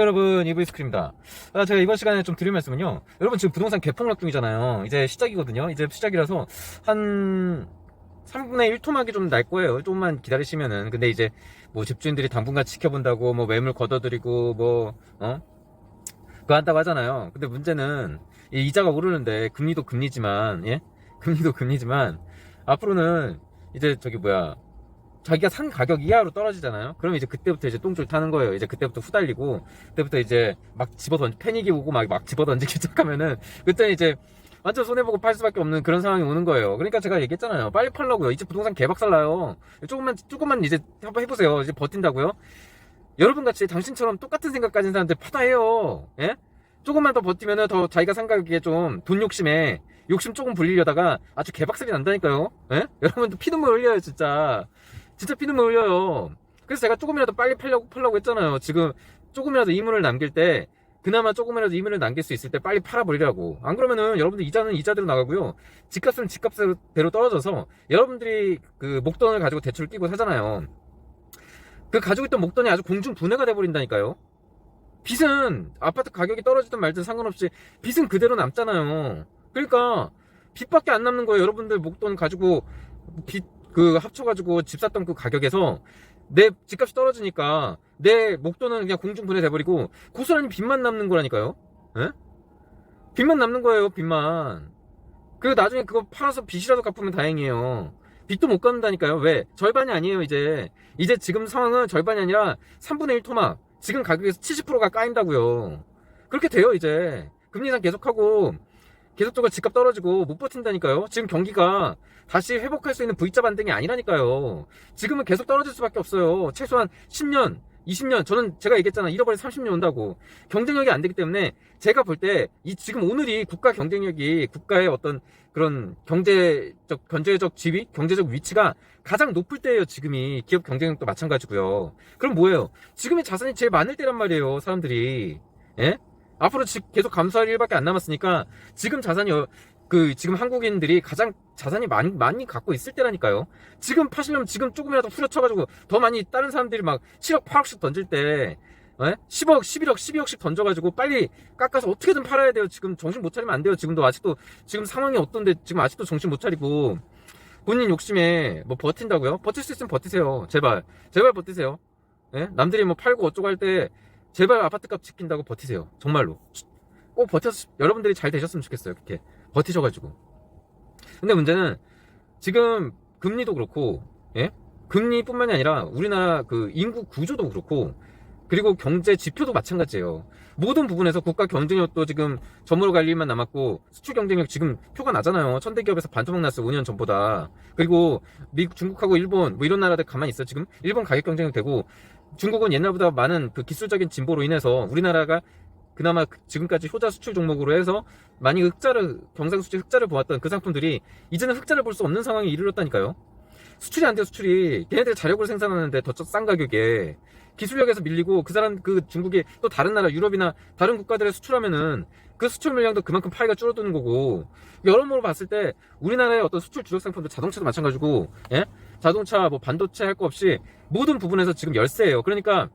안녕하세요 여러분, 이브이스크입니다. 제가 이번 시간에 좀 드릴 말씀은요, 여러분 지금 부동산 개폭락 중이잖아요. 이제 시작이거든요. 이제 시작이라서 한 3분의 1 토막이 좀 날 거예요. 조금만 기다리시면은. 근데 이제 뭐 집주인들이 당분간 지켜본다고 뭐 매물 걷어들이고 뭐 그거 한다고 하잖아요. 근데 문제는 이 이자가 오르는데, 금리도 금리지만, 예? 금리도 금리지만 앞으로는 이제 저기 뭐야, 자기가 산 가격 이하로 떨어지잖아요. 그러면 이제 그때부터 이제 똥줄 타는 거예요. 이제 그때부터 후달리고, 그때부터 이제 막 패닉이 오고 막 집어던지기 시작하면은, 그때 이제 완전 손해보고 팔 수밖에 없는 그런 상황이 오는 거예요. 그러니까 제가 얘기했잖아요. 빨리 팔라고요. 이제 부동산 개박살 나요. 조금만 이제 한번 해보세요. 이제 버틴다고요? 여러분 같이 당신처럼 똑같은 생각 가진 사람들 파다 해요. 예? 조금만 더 버티면은 더 자기가 산 가격에 좀 돈 욕심에 욕심 조금 불리려다가 아주 개박살이 난다니까요. 예? 여러분도 피눈물 흘려요, 진짜. 진짜 피눈물 흘려요. 그래서 제가 조금이라도 빨리 팔라고 했잖아요. 지금 조금이라도 이문을 남길 때, 그나마 조금이라도 이문을 남길 수 있을 때 빨리 팔아버리라고. 안 그러면은 여러분들 이자는 이자대로 나가고요, 집값은 집값대로 떨어져서 여러분들이 그 목돈을 가지고 대출을 끼고 사잖아요. 그 가지고 있던 목돈이 아주 공중분해가 돼버린다니까요. 빚은 아파트 가격이 떨어지든 말든 상관없이 빚은 그대로 남잖아요. 그러니까 빚밖에 안 남는 거예요. 여러분들 목돈 가지고 빚 합쳐가지고 집 샀던 그 가격에서 내 집값이 떨어지니까 내 목돈은 그냥 공중분해 돼버리고 고스란히 빚만 남는 거라니까요. 에? 빚만 남는 거예요, 빚만. 그리고 나중에 그거 팔아서 빚이라도 갚으면 다행이에요. 빚도 못 갚는다니까요. 왜? 절반이 아니에요, 이제. 이제 지금 상황은 절반이 아니라 3분의 1 토막. 지금 가격에서 70%가 까인다고요. 그렇게 돼요, 이제. 금리 인상 계속하고 계속적으로 집값 떨어지고 못 버틴다니까요. 지금 경기가 다시 회복할 수 있는 V자 반등이 아니라니까요. 지금은 계속 떨어질 수밖에 없어요. 최소한 10년, 20년, 제가 얘기했잖아. 잃어버린 30년 온다고. 경쟁력이 안 되기 때문에 제가 볼 때 지금 오늘이 국가 경쟁력이, 국가의 어떤 그런 경제적 지위, 경제적 위치가 가장 높을 때예요. 지금이. 기업 경쟁력도 마찬가지고요. 그럼 뭐예요? 지금이 자산이 제일 많을 때란 말이에요, 사람들이. 예? 앞으로 계속 감소할 일밖에 안 남았으니까 지금 지금 한국인들이 가장 자산이 많이 갖고 있을 때라니까요. 지금 파시려면 지금 조금이라도 후려쳐가지고 더 많이, 다른 사람들이 막 7억, 8억씩 던질 때, 10억, 11억, 12억씩 던져가지고 빨리 깎아서 어떻게든 팔아야 돼요. 지금 정신 못 차리면 안 돼요. 지금도 아직도, 지금 상황이 어떤데 지금 아직도 정신 못 차리고 본인 욕심에 뭐 버틴다고요? 버틸 수 있으면 버티세요. 제발 버티세요. 예? 남들이 뭐 팔고 어쩌고 할 때 제발 아파트값 지킨다고 버티세요. 정말로 꼭 버텨서 여러분들이 잘 되셨으면 좋겠어요. 그렇게 버티셔가지고. 근데 문제는 지금 금리도 그렇고, 예? 금리뿐만이 아니라 우리나라 그 인구 구조도 그렇고, 그리고 경제 지표도 마찬가지예요. 모든 부분에서 국가 경쟁력도 지금 점으로 갈 일만 남았고, 수출 경쟁력 지금 표가 나잖아요. 천대 기업에서 반토막 났어요, 5년 전보다. 그리고 미국, 중국하고 일본 뭐 이런 나라들 가만히 있어. 지금 일본 가격 경쟁력 되고, 중국은 옛날보다 많은 그 기술적인 진보로 인해서 우리나라가 그나마 지금까지 효자 수출 종목으로 해서 많이 경상수지 흑자를 보았던 그 상품들이 이제는 흑자를 볼 수 없는 상황에 이르렀다니까요. 수출이 안 돼요, 수출이. 걔네들 자력으로 생산하는데 더 싼 가격에 기술력에서 밀리고, 그 중국이 또 다른 나라, 유럽이나 다른 국가들에 수출하면은 그 수출 물량도 그만큼 파이가 줄어드는 거고, 여러모로 봤을 때 우리나라의 어떤 수출 주력 상품들, 자동차도 마찬가지고, 예? 자동차, 뭐 반도체 할 거 없이 모든 부분에서 지금 열세예요. 그러니까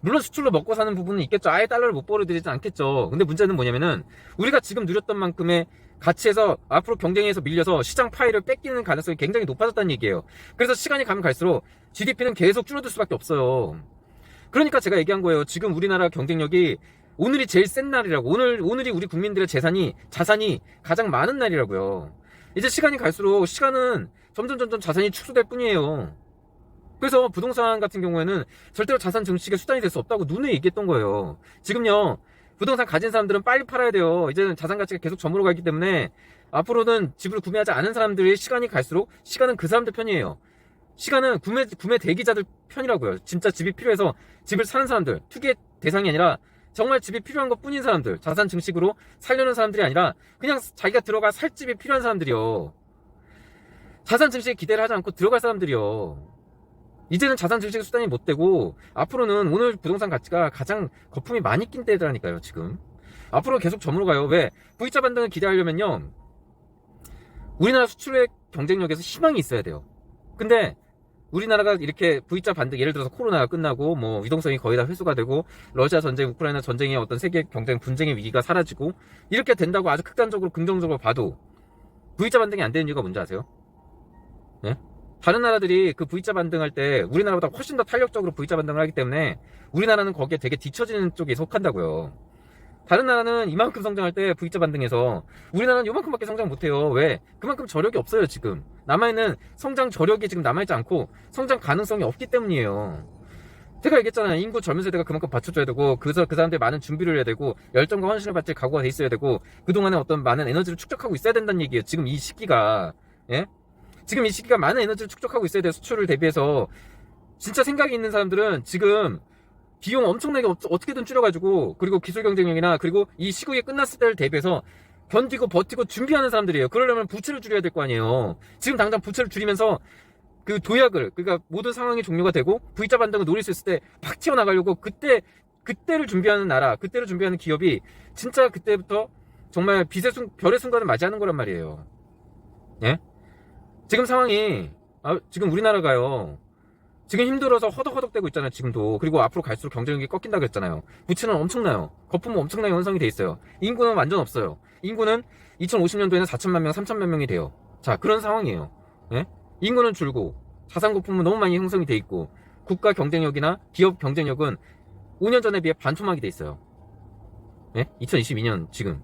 물론 수출로 먹고 사는 부분은 있겠죠. 아예 달러를 못 벌어들이진 않겠죠. 근데 문제는 뭐냐면은 우리가 지금 누렸던 만큼의 가치에서 앞으로 경쟁에서 밀려서 시장 파이를 뺏기는 가능성이 굉장히 높아졌다는 얘기예요. 그래서 시간이 가면 갈수록 GDP는 계속 줄어들 수밖에 없어요. 그러니까 제가 얘기한 거예요. 지금 우리나라 경쟁력이 오늘이 제일 센 날이라고. 오늘이 우리 국민들의 자산이 가장 많은 날이라고요. 이제 시간이 갈수록 시간은 점점 자산이 축소될 뿐이에요. 그래서 부동산 같은 경우에는 절대로 자산 증식의 수단이 될 수 없다고 눈에 얘기했던 거예요. 지금요, 부동산 가진 사람들은 빨리 팔아야 돼요. 이제는 자산 가치가 계속 저물어 가기 때문에 앞으로는 집을 구매하지 않은 사람들의 시간이 갈수록 시간은 그 사람들 편이에요. 시간은 구매 대기자들 편이라고요. 진짜 집이 필요해서 집을 사는 사람들, 투기의 대상이 아니라 정말 집이 필요한 것 뿐인 사람들, 자산 증식으로 살려는 사람들이 아니라 그냥 자기가 들어가 살 집이 필요한 사람들이요. 자산 증식에 기대를 하지 않고 들어갈 사람들이요. 이제는 자산 증식 수단이 못 되고, 앞으로는 오늘 부동산 가치가 가장 거품이 많이 낀 때라니까요, 지금. 앞으로 계속 저물어 가요. 왜? V자 반등을 기대하려면요, 우리나라 수출의 경쟁력에서 희망이 있어야 돼요. 근데 우리나라가 이렇게 V자 반등, 예를 들어서 코로나가 끝나고 뭐 유동성이 거의 다 회수가 되고 러시아 전쟁, 우크라이나 전쟁의 어떤 세계 경쟁 분쟁의 위기가 사라지고 이렇게 된다고 아주 극단적으로 긍정적으로 봐도 V자 반등이 안 되는 이유가 뭔지 아세요? 예? 다른 나라들이 그 V자 반등할 때 우리나라보다 훨씬 더 탄력적으로 V자 반등을 하기 때문에 우리나라는 거기에 되게 뒤처지는 쪽에 속한다고요. 다른 나라는 이만큼 성장할 때 V자 반등해서 우리나라는 요만큼밖에 성장 못해요. 왜? 그만큼 저력이 없어요 지금. 남아있는 성장 저력이 지금 남아있지 않고 성장 가능성이 없기 때문이에요. 제가 얘기했잖아요. 인구 젊은 세대가 그만큼 받쳐줘야 되고 그 사람들이 많은 준비를 해야 되고 열정과 헌신을 바칠 각오가 돼 있어야 되고 그동안에 어떤 많은 에너지를 축적하고 있어야 된다는 얘기예요. 지금 이 시기가. 예? 지금 이 시기가 많은 에너지를 축적하고 있어야 돼요. 수출을 대비해서. 진짜 생각이 있는 사람들은 지금 비용 엄청나게 어떻게든 줄여가지고 그리고 기술 경쟁력이나 그리고 이 시국이 끝났을 때를 대비해서 견디고 버티고 준비하는 사람들이에요. 그러려면 부채를 줄여야 될 거 아니에요. 지금 당장 부채를 줄이면서 그 도약을, 그러니까 모든 상황이 종료가 되고 V자 반등을 노릴 수 있을 때 팍 튀어나가려고 그때를 준비하는 나라, 그때를 준비하는 기업이 진짜 그때부터 정말 별의 순간을 맞이하는 거란 말이에요. 예? 지금 상황이 지금 우리나라가요. 지금 힘들어서 허덕허덕대고 있잖아요, 지금도. 그리고 앞으로 갈수록 경쟁력이 꺾인다 그랬잖아요. 부채는 엄청나요. 거품은 엄청나게 형성이 돼 있어요. 인구는 완전 없어요. 인구는 2050년도에는 4천만 명, 3천만 명이 돼요. 자, 그런 상황이에요. 예? 인구는 줄고, 자산 거품은 너무 많이 형성이 돼 있고, 국가 경쟁력이나 기업 경쟁력은 5년 전에 비해 반토막이 돼 있어요. 예? 2022년 지금.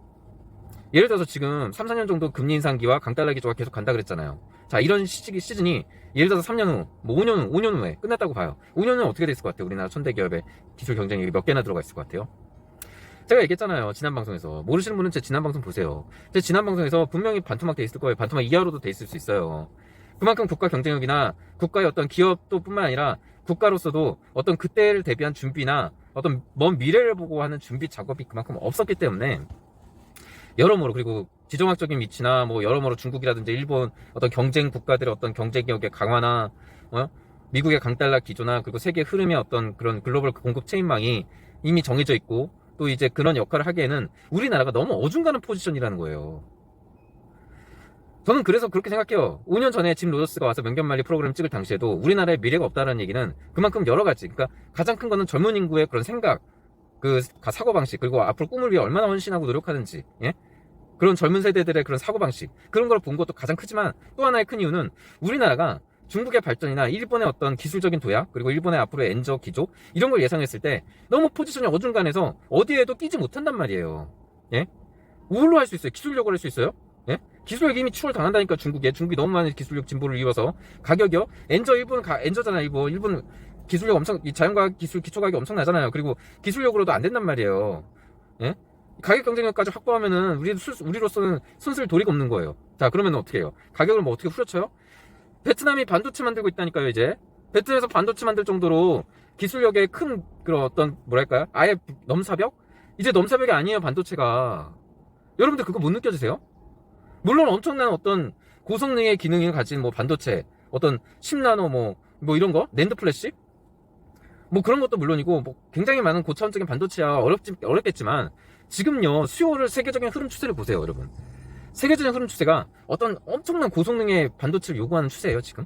예를 들어서 지금 3, 4년 정도 금리 인상기와 강달러 기조가 계속 간다 그랬잖아요. 자, 이런 시즌이 예를 들어서 3년 후, 뭐 5년 후에 끝났다고 봐요. 5년 후에 어떻게 됐을 것 같아요? 우리나라 천대 기업의 기술 경쟁력이 몇 개나 들어가 있을 것 같아요? 제가 얘기했잖아요. 지난 방송에서. 모르시는 분은 제 지난 방송 보세요. 제 지난 방송에서 분명히 반토막 돼 있을 거예요. 반토막 이하로도 돼 있을 수 있어요. 그만큼 국가 경쟁력이나 국가의 어떤 기업도 뿐만 아니라 국가로서도 어떤 그때를 대비한 준비나 어떤 먼 미래를 보고 하는 준비 작업이 그만큼 없었기 때문에 여러모로, 그리고 지정학적인 위치나 뭐 여러모로 중국이라든지 일본 어떤 경쟁 국가들의 어떤 경쟁력의 강화나 미국의 강달러 기조나 그리고 세계 흐름의 어떤 그런 글로벌 공급 체인망이 이미 정해져 있고 또 이제 그런 역할을 하기에는 우리나라가 너무 어중간한 포지션이라는 거예요. 저는 그래서 그렇게 생각해요. 5년 전에 짐 로저스가 와서 명견말리 프로그램 찍을 당시에도 우리나라에 미래가 없다는 얘기는 그만큼 여러 가지, 그러니까 가장 큰 거는 젊은 인구의 그런 생각, 그 사고방식, 그리고 앞으로 꿈을 위해 얼마나 헌신하고 노력하는지, 예? 그런 젊은 세대들의 그런 사고방식, 그런 걸 본 것도 가장 크지만 또 하나의 큰 이유는 우리나라가 중국의 발전이나 일본의 어떤 기술적인 도약, 그리고 일본의 앞으로의 엔저 기조, 이런 걸 예상했을 때 너무 포지션이 어중간해서 어디에도 끼지 못한단 말이에요. 예? 뭘로 할 수 있어요? 기술력으로 할 수 있어요? 예? 기술력이 이미 추월 당한다니까. 중국이 너무 많은 기술력 진보를 이어서 가격이요? 엔저잖아. 일본 기술력 엄청, 자연과학 기술 기초가격이 엄청 나잖아요. 그리고 기술력으로도 안 된단 말이에요. 예? 가격 경쟁력까지 확보하면은 우리로서는 순슬 도리가 없는 거예요. 자, 그러면 어떻게 해요? 가격을 뭐 어떻게 후려쳐요? 베트남이 반도체 만들고 있다니까요. 이제 베트남에서 반도체 만들 정도로 기술력의 큰 그런 어떤 뭐랄까요? 아예 넘사벽? 이제 넘사벽이 아니에요, 반도체가. 여러분들 그거 못 느껴지세요? 물론 엄청난 어떤 고성능의 기능을 가진 뭐 반도체, 어떤 10나노 뭐 이런 거, 낸드 플래시, 뭐 그런 것도 물론이고 뭐 굉장히 많은 고차원적인 반도체야 어렵겠지만 지금요, 수요를 세계적인 흐름 추세를 보세요, 여러분. 세계적인 흐름 추세가 어떤 엄청난 고성능의 반도체를 요구하는 추세예요, 지금.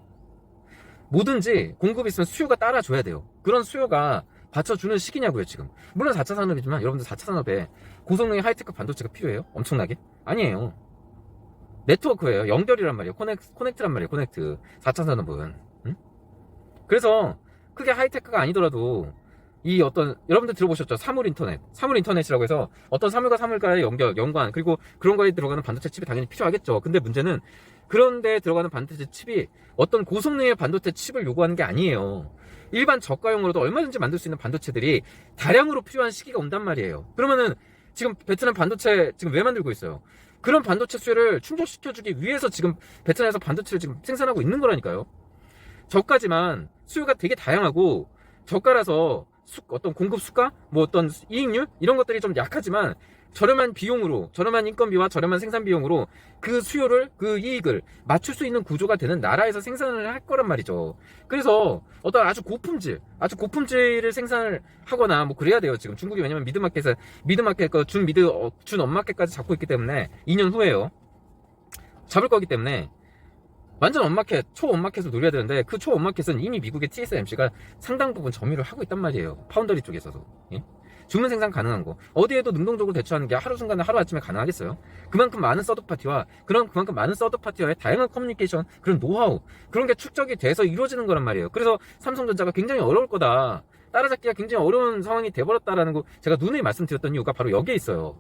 뭐든지 공급이 있으면 수요가 따라줘야 돼요. 그런 수요가 받쳐주는 시기냐고요, 지금. 물론 4차 산업이지만 여러분들 4차 산업에 고성능의 하이테크 반도체가 필요해요? 엄청나게? 아니에요. 네트워크예요. 연결이란 말이에요. 코넥트란 말이에요. 코넥트. 4차 산업은. 응? 그래서 크게 하이테크가 아니더라도 이 어떤, 여러분들 들어보셨죠? 사물인터넷이라고 해서 어떤 사물과 사물과의 연관, 그리고 그런 거에 들어가는 반도체 칩이 당연히 필요하겠죠. 근데 문제는 그런 데에 들어가는 반도체 칩이 어떤 고성능의 반도체 칩을 요구하는 게 아니에요. 일반 저가용으로도 얼마든지 만들 수 있는 반도체들이 다량으로 필요한 시기가 온단 말이에요. 그러면은 지금 베트남 반도체 지금 왜 만들고 있어요? 그런 반도체 수요를 충족시켜주기 위해서 지금 베트남에서 반도체를 지금 생산하고 있는 거라니까요. 저가지만 수요가 되게 다양하고, 저가라서 어떤 공급 수가, 뭐 어떤 이익률 이런 것들이 좀 약하지만 저렴한 비용으로, 저렴한 인건비와 저렴한 생산 비용으로 그 수요를, 그 이익을 맞출 수 있는 구조가 되는 나라에서 생산을 할 거란 말이죠. 그래서 어떤 아주 고품질을 생산을 하거나 뭐 그래야 돼요. 지금 중국이 왜냐면 미드마켓 준 업마켓까지 잡고 있기 때문에 2년 후에요. 잡을 거기 때문에 완전 원마켓, 초원마켓을 노려야 되는데 그 초원마켓은 이미 미국의 TSMC가 상당 부분 점유를 하고 있단 말이에요. 파운더리 쪽에서도. 예? 주문 생산 가능한 거. 어디에도 능동적으로 대처하는 게 하루순간에 하루아침에 가능하겠어요? 그만큼 많은 서드파티와 그만큼 많은 서드파티와의 다양한 커뮤니케이션, 그런 노하우, 그런 게 축적이 돼서 이루어지는 거란 말이에요. 그래서 삼성전자가 굉장히 어려울 거다. 따라잡기가 굉장히 어려운 상황이 돼버렸다라는 거 제가 누누이 말씀드렸던 이유가 바로 여기에 있어요.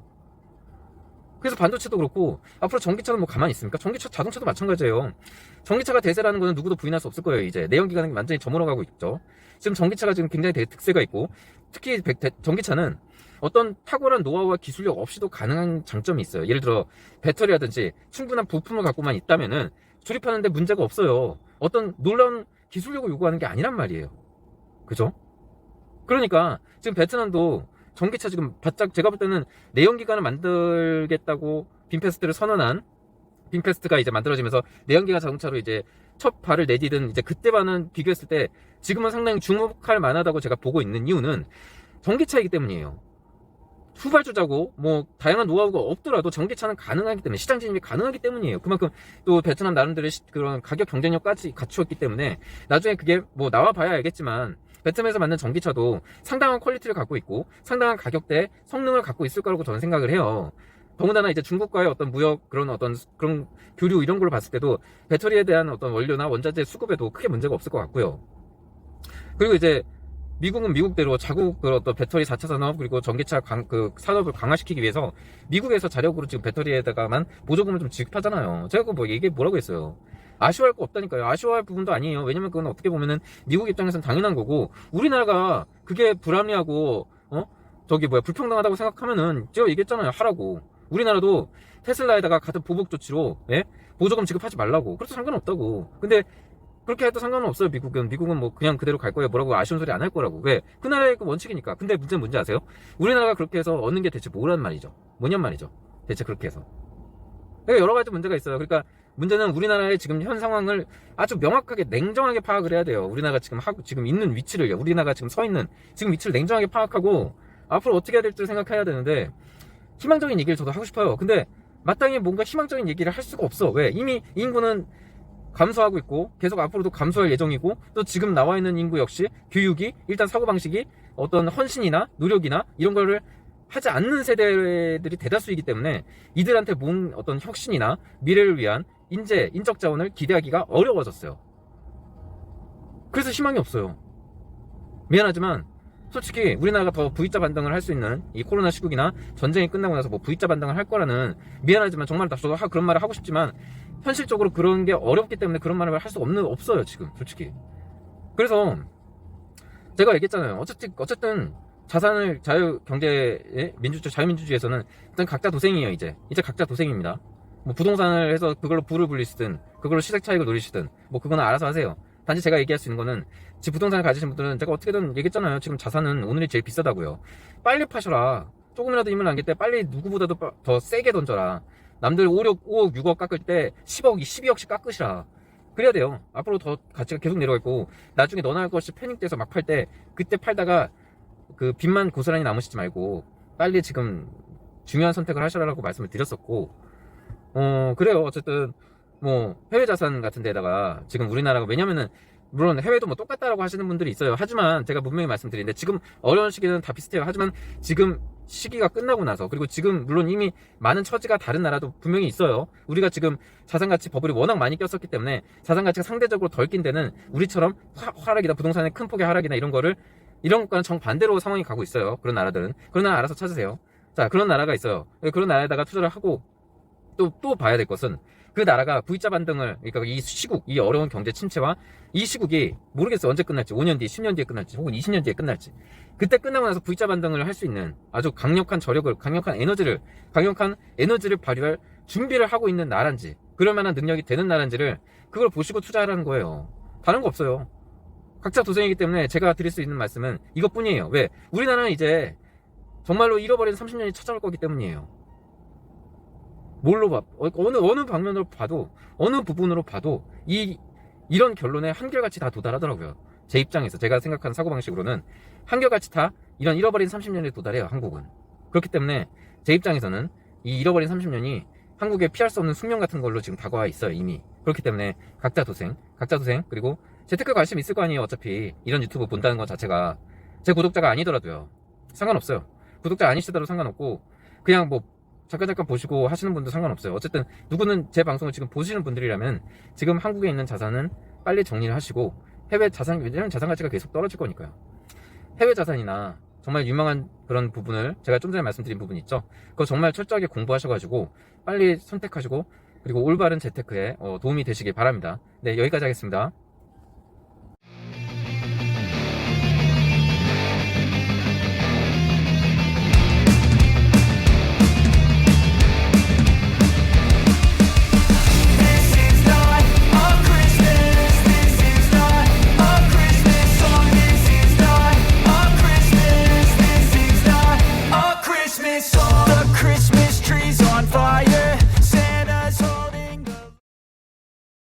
그래서 반도체도 그렇고 앞으로 전기차는 뭐 가만히 있습니까? 전기차, 자동차도 마찬가지예요. 전기차가 대세라는 거는 누구도 부인할 수 없을 거예요. 이제 내연기관이 완전히 저물어가고 있죠. 지금 전기차가 지금 굉장히 특세가 있고, 특히 전기차는 어떤 탁월한 노하우와 기술력 없이도 가능한 장점이 있어요. 예를 들어 배터리라든지 충분한 부품을 갖고만 있다면은 조립하는데 문제가 없어요. 어떤 놀라운 기술력을 요구하는 게 아니란 말이에요. 그죠? 그러니까 지금 베트남도 전기차 지금 바짝, 제가 볼 때는 내연기관을 만들겠다고 빈페스트를 선언한, 빈페스트가 이제 만들어지면서 내연기관 자동차로 이제 첫 발을 내디딘 이제 그때와는 비교했을 때 지금은 상당히 주목할 만하다고 제가 보고 있는 이유는 전기차이기 때문이에요. 후발주자고 뭐 다양한 노하우가 없더라도 전기차는 가능하기 때문에, 시장 진입이 가능하기 때문이에요. 그만큼 또 베트남 나름대로의 그런 가격 경쟁력까지 갖추었기 때문에 나중에 그게 뭐 나와 봐야 알겠지만 베트남에서 만든 전기차도 상당한 퀄리티를 갖고 있고 상당한 가격대 성능을 갖고 있을 거라고 저는 생각을 해요. 더군다나 이제 중국과의 어떤 무역, 그런 교류 이런 걸로 봤을 때도 배터리에 대한 어떤 원료나 원자재 수급에도 크게 문제가 없을 것 같고요. 그리고 이제 미국은 미국대로 자국 어떤 배터리 4차 산업, 그리고 전기차 산업을 강화시키기 위해서 미국에서 자력으로 지금 배터리에다가만 보조금을 좀 지급하잖아요. 제가 뭐 얘기 뭐라고 했어요. 아쉬워할 거 없다니까요. 아쉬워할 부분도 아니에요. 왜냐면 그건 어떻게 보면은 미국 입장에서는 당연한 거고, 우리나라가 그게 불합리하고 불평등하다고 생각하면은 제가 얘기했잖아요. 하라고. 우리나라도 테슬라에다가 같은 보복 조치로 보조금 지급하지 말라고. 그래도 상관없다고. 근데 그렇게 해도 상관은 없어요. 미국은 뭐 그냥 그대로 갈 거예요. 뭐라고 아쉬운 소리 안 할 거라고. 왜? 그 나라의 그 원칙이니까. 근데 문제는 뭔지 아세요? 우리나라가 그렇게 해서 얻는 게 대체 뭐란 말이죠? 뭐냔 말이죠. 대체 그렇게 해서. 그러니까 여러 가지 문제가 있어요. 그러니까 문제는 우리나라의 지금 현 상황을 아주 명확하게 냉정하게 파악을 해야 돼요. 우리나라가 지금 있는 위치를요. 우리나라가 지금 서 있는 지금 위치를 냉정하게 파악하고 앞으로 어떻게 해야 될지 생각해야 되는데, 희망적인 얘기를 저도 하고 싶어요. 근데 마땅히 뭔가 희망적인 얘기를 할 수가 없어. 왜? 이미 인구는 감소하고 있고 계속 앞으로도 감소할 예정이고, 또 지금 나와 있는 인구 역시 교육이, 일단 사고방식이 어떤 헌신이나 노력이나 이런 거를 하지 않는 세대들이 대다수이기 때문에 이들한테 뭔 어떤 혁신이나 미래를 위한 인적 자원을 기대하기가 어려워졌어요. 그래서 희망이 없어요. 미안하지만 솔직히 우리나라가 더 V자 반등을 할 수 있는, 이 코로나 시국이나 전쟁이 끝나고 나서 뭐 V자 반등을 할 거라는, 미안하지만 정말 저도 그런 말을 하고 싶지만 현실적으로 그런 게 어렵기 때문에 그런 말을 할 수 없어요 지금 솔직히. 그래서 제가 얘기했잖아요. 어쨌든 자산을 자유민주주의에서는 일단 각자 도생이에요. 이제 각자 도생입니다. 뭐 부동산을 해서 그걸로 부를 불리시든 그걸로 시세 차익을 노리시든 뭐 그거는 알아서 하세요. 단지 제가 얘기할 수 있는 거는, 집 부동산을 가지신 분들은 제가 어떻게든 얘기했잖아요. 지금 자산은 오늘이 제일 비싸다고요. 빨리 파셔라. 조금이라도 힘을 남길 때 빨리 누구보다도 더 세게 던져라. 남들 5억, 6억 깎을 때 10억, 12억씩 깎으시라. 그래야 돼요. 앞으로 더 가치가 계속 내려가고, 나중에 너나 할 것이 패닉돼서 막 팔 때 그때 팔다가 그 빚만 고스란히 남으시지 말고 빨리 지금 중요한 선택을 하셔라라고 말씀을 드렸었고, 그래요. 어쨌든 뭐 해외 자산 같은 데다가 지금 우리나라가, 왜냐면은 물론 해외도 뭐 똑같다라고 하시는 분들이 있어요. 하지만 제가 분명히 말씀드리는데 지금 어려운 시기는 다 비슷해요. 하지만 지금 시기가 끝나고 나서, 그리고 지금 물론 이미 많은 처지가 다른 나라도 분명히 있어요. 우리가 지금 자산가치 버블이 워낙 많이 꼈었기 때문에 자산가치가 상대적으로 덜 낀 데는 우리처럼 하락이나 부동산의 큰 폭의 하락이나 이런 것과는 정반대로 상황이 가고 있어요. 그런 나라들은. 그런 나라 알아서 찾으세요. 자, 그런 나라가 있어요. 그런 나라에다가 투자를 하고, 또 봐야 될 것은 그 나라가 V자 반등을, 그러니까 이 시국, 이 어려운 경제 침체와 이 시국이 모르겠어요. 언제 끝날지. 5년 뒤, 10년 뒤에 끝날지, 혹은 20년 뒤에 끝날지. 그때 끝나고 나서 V자 반등을 할 수 있는 아주 강력한 에너지를 발휘할 준비를 하고 있는 나라인지, 그럴 만한 능력이 되는 나라인지를 그걸 보시고 투자하라는 거예요. 다른 거 없어요. 각자 도생이기 때문에 제가 드릴 수 있는 말씀은 이것뿐이에요. 왜? 우리나라는 이제 정말로 잃어버린 30년이 찾아올 거기 때문이에요. 어느 방면으로 봐도, 어느 부분으로 봐도 이런 결론에 한결같이 다 도달하더라고요. 제 입장에서, 제가 생각하는 사고방식으로는 한결같이 다 이런 잃어버린 30년에 도달해요, 한국은. 그렇기 때문에 제 입장에서는 이 잃어버린 30년이 한국에 피할 수 없는 숙명 같은 걸로 지금 다가와 있어요, 이미. 그렇기 때문에 각자 도생, 그리고 재테크 관심 있을 거 아니에요. 어차피 이런 유튜브 본다는 것 자체가 제 구독자가 아니더라도요. 상관없어요. 구독자 아니시더라도 상관없고 그냥 뭐 잠깐 보시고 하시는 분도 상관없어요. 어쨌든 누구는 제 방송을 지금 보시는 분들이라면 지금 한국에 있는 자산은 빨리 정리를 하시고 해외 자산, 왜냐면 자산 가치가 계속 떨어질 거니까요. 해외 자산이나 정말 유망한 그런 부분을 제가 좀 전에 말씀드린 부분 있죠. 그거 정말 철저하게 공부하셔가지고 빨리 선택하시고 그리고 올바른 재테크에 도움이 되시길 바랍니다. 네, 여기까지 하겠습니다.